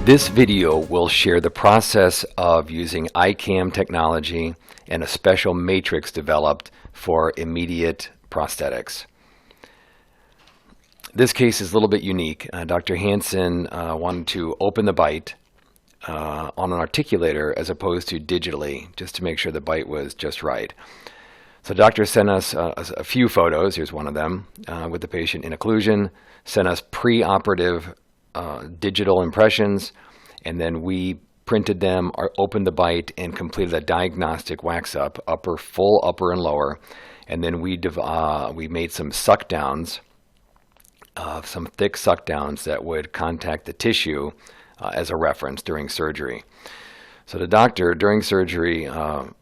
This video will share the process of using ICam technology and a special matrix developed for immediate prosthetics. This case is a little bit unique. Dr. Hansen wanted to open the bite on an articulator as opposed to digitally, just to make sure the bite was just right. So the doctor sent us a few photos. Here's one of them with the patient in occlusion, sent us pre-operative digital impressions, and then we printed them, opened the bite, and completed a diagnostic wax up, full upper and lower. And then we made some suck downs, some thick suck downs that would contact the tissue as a reference during surgery. So the doctor, during surgery,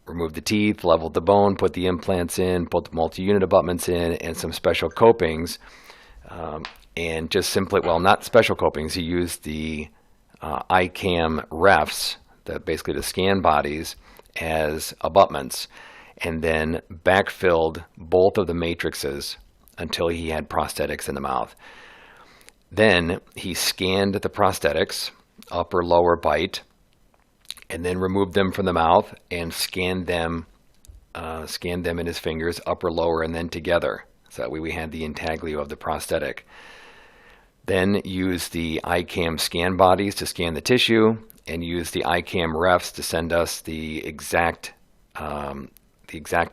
removed the teeth, leveled the bone, put the implants in, put the multi-unit abutments in, and some special copings. And just simply, well, not special copings, he used the ICam refs, basically the scan bodies, as abutments, and then backfilled both of the matrices until he had prosthetics in the mouth. Then he scanned the prosthetics, upper, lower bite, and then removed them from the mouth and scanned them in his fingers, upper, lower, and then together. So that way we had the intaglio of the prosthetic. Then used the ICam scan bodies to scan the tissue, and used the ICam refs to send us the exact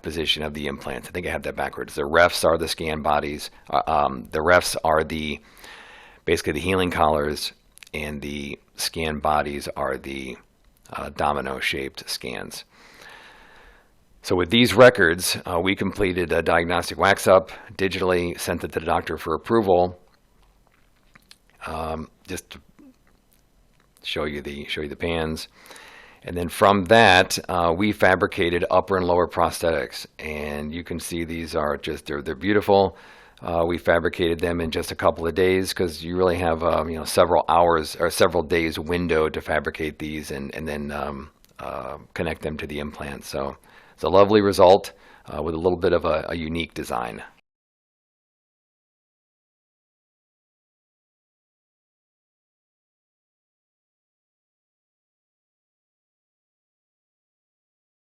position of the implants. I think I have that backwards. The refs are the scan bodies. The refs are basically the healing collars, and the scan bodies are the domino-shaped scans. So with these records, we completed a diagnostic wax-up, digitally sent it to the doctor for approval. Just to show you the pans. And then from that, we fabricated upper and lower prosthetics. And you can see these are they're beautiful. We fabricated them in just a couple of days because you really have several hours or several days window to fabricate these and then connect them to the implant. So it's a lovely result with a little bit of a unique design.